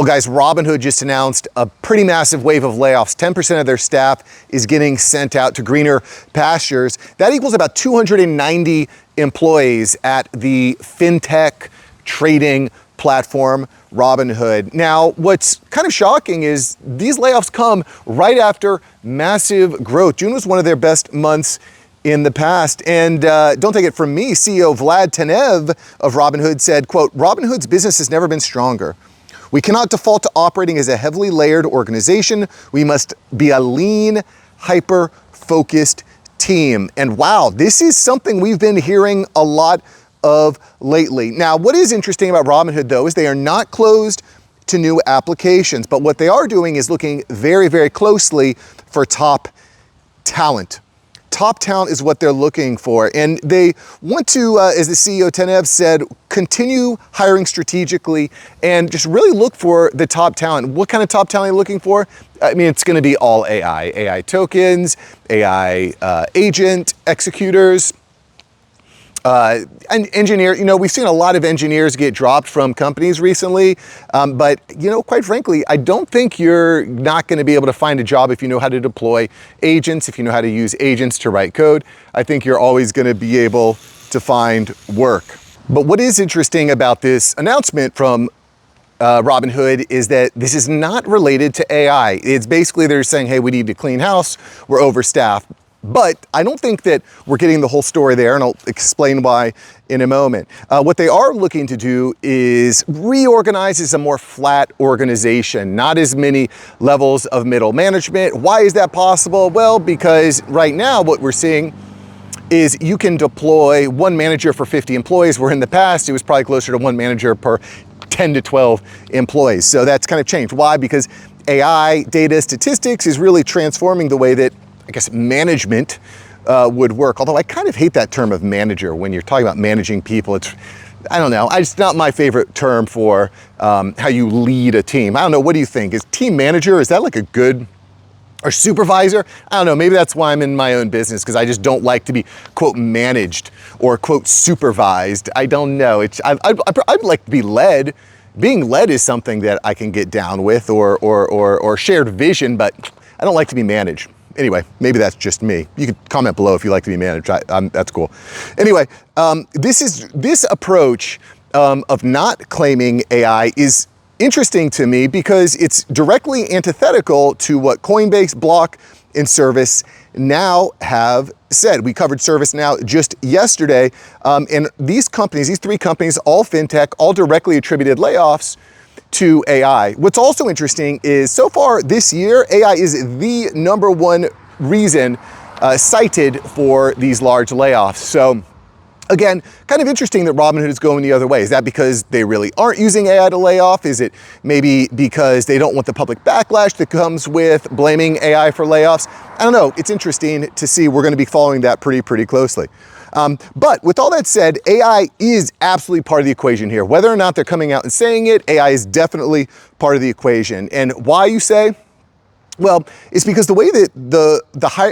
Well, guys, Robinhood just announced a pretty massive wave of layoffs. 10% of their staff is getting sent out to greener pastures. That equals about 290 employees at the Fintech trading platform, Robinhood. Now, what's kind of shocking is these layoffs come right after massive growth. June was one of their best months in the past. And don't take it from me, CEO Vlad Tenev of Robinhood said, quote, "Robinhood's business has never been stronger. We cannot default to operating as a heavily layered organization. We must be a lean, hyper-focused team." And wow, this is something we've been hearing a lot of lately. Now, what is interesting about Robinhood, though, is they are not closed to new applications, but what they are doing is looking very, very closely for top talent. Top talent is what they're looking for. And they want to, as the CEO Tenev said, continue hiring strategically and just really look for the top talent. What kind of top talent are you looking for? I mean, it's going to be all AI tokens, AI agent executors, and engineer. You know, we've seen a lot of engineers get dropped from companies recently, but you know, quite frankly, I don't think you're not going to be able to find a job if you know how to deploy agents, if you know how to use agents to write code. I think you're always going to be able to find work. But what is interesting about this announcement from Robinhood is that this is not related to AI. It's basically they're saying, hey, we need to clean house, we're overstaffed. But I don't think that we're getting the whole story there, and I'll explain why in a moment. What they are looking to do is reorganize as a more flat organization, not as many levels of middle management. Why is that possible? Well, because right now what we're seeing is you can deploy one manager for 50 employees, where in the past it was probably closer to one manager per 10 to 12 employees. So that's kind of changed. Why? Because AI, data, statistics is really transforming the way that I guess management would work. Although I kind of hate that term of manager when you're talking about managing people. It's, I don't know, it's not my favorite term for how you lead a team. I don't know, what do you think? Is team manager, is that like a good, or supervisor? I don't know, maybe that's why I'm in my own business, because I just don't like to be, quote, managed or, quote, supervised. I don't know, I'd like to be led. Being led is something that I can get down with, or shared vision, but I don't like to be managed. Anyway, maybe that's just me. You can comment below if you like to be managed. That's cool. Anyway, this approach of not claiming AI is interesting to me because it's directly antithetical to what Coinbase, Block, and ServiceNow have said. We covered ServiceNow just yesterday, and these companies, these three companies, all fintech, all directly attributed layoffs to AI. What's also interesting is so far this year, AI is the #1 reason cited for these large layoffs. So again, kind of interesting that Robinhood is going the other way. Is that because they really aren't using AI to lay off? Is it maybe because they don't want the public backlash that comes with blaming AI for layoffs? I don't know. It's interesting to see. We're going to be following that pretty closely. But with all that said, AI is absolutely part of the equation here. Whether or not they're coming out and saying it, AI is definitely part of the equation. And why, you say? Well, it's because the way that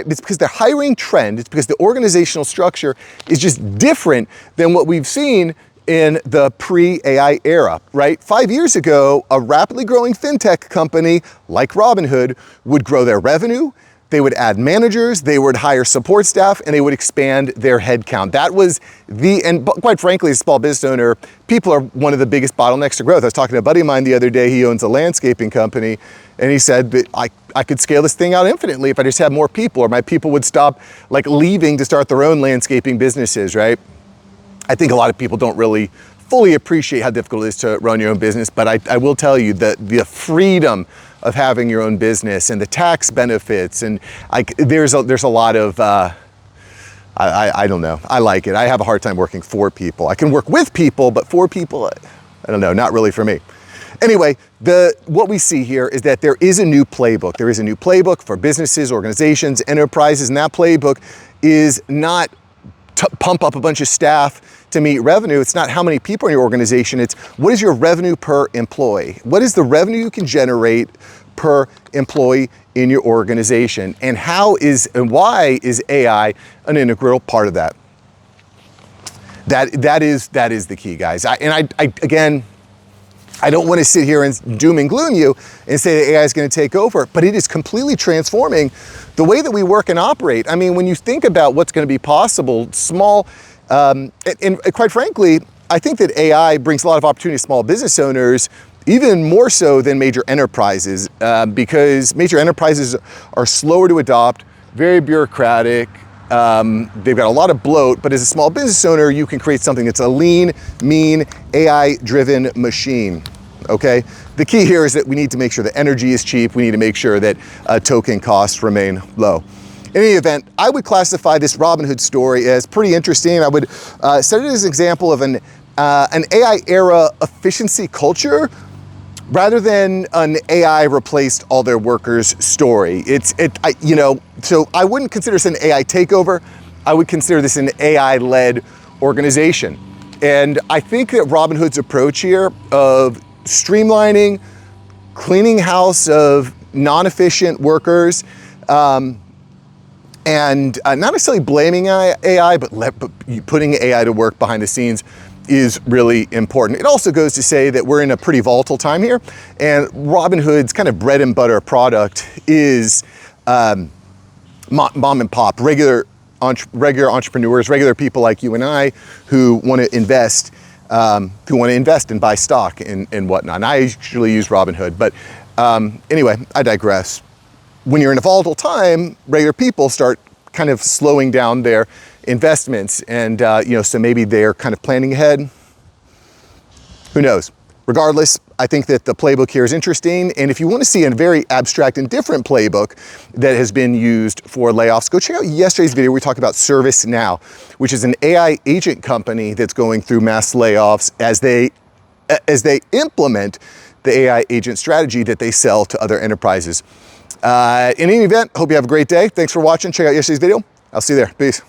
it's because their hiring trend, it's because the organizational structure is just different than what we've seen in the pre-AI era, right? 5 years ago, a rapidly growing fintech company like Robinhood would grow their revenue, they would add managers, they would hire support staff, and they would expand their headcount. That was and quite frankly, as a small business owner, people are one of the biggest bottlenecks to growth. I was talking to a buddy of mine the other day, he owns a landscaping company, and he said that I could scale this thing out infinitely if I just had more people, or my people would stop like leaving to start their own landscaping businesses, right? I think a lot of people don't really fully appreciate how difficult it is to run your own business, but I will tell you that the freedom of having your own business and the tax benefits, and there's a lot of I don't know, I like it. I have a hard time working for people. I can work with people, but for people, I don't know, not really for me. Anyway, what we see here is that there is a new playbook. There is a new playbook for businesses, organizations, enterprises, and that playbook is not to pump up a bunch of staff to meet revenue. It's not how many people in your organization, it's what is your revenue per employee? What is the revenue you can generate per employee in your organization? And why is AI an integral part of that? That is the key, guys. Again, I don't want to sit here and doom and gloom you and say that AI is going to take over, but it is completely transforming the way that we work and operate. I mean, when you think about what's going to be possible, and quite frankly, I think that AI brings a lot of opportunity to small business owners, even more so than major enterprises, because major enterprises are slower to adopt, very bureaucratic. They've got a lot of bloat, but as a small business owner, you can create something that's a lean, mean, AI-driven machine, okay? The key here is that we need to make sure that energy is cheap. We need to make sure that token costs remain low. In any event, I would classify this Robinhood story as pretty interesting. I would set it as an example of an AI era efficiency culture rather than an AI replaced all their workers story. So I wouldn't consider this an AI takeover. I would consider this an AI-led organization. And I think that Robinhood's approach here of streamlining, cleaning house of non-efficient workers, and not necessarily blaming AI, but putting AI to work behind the scenes is really important. It also goes to say that we're in a pretty volatile time here, and Robinhood's kind of bread and butter product is mom and pop, regular entrepreneurs, regular people like you and I who want to invest and buy stock and whatnot. And I usually use Robinhood, but anyway, I digress. When you're in a volatile time, regular people start kind of slowing down their investments, and so maybe they're kind of planning ahead. Who knows? Regardless, I think that the playbook here is interesting, and if you want to see a very abstract and different playbook that has been used for layoffs, go check out yesterday's video where we talk about ServiceNow, which is an AI agent company that's going through mass layoffs as they implement the AI agent strategy that they sell to other enterprises. In any event, hope you have a great day. Thanks for watching. Check out yesterday's video. I'll see you there. Peace.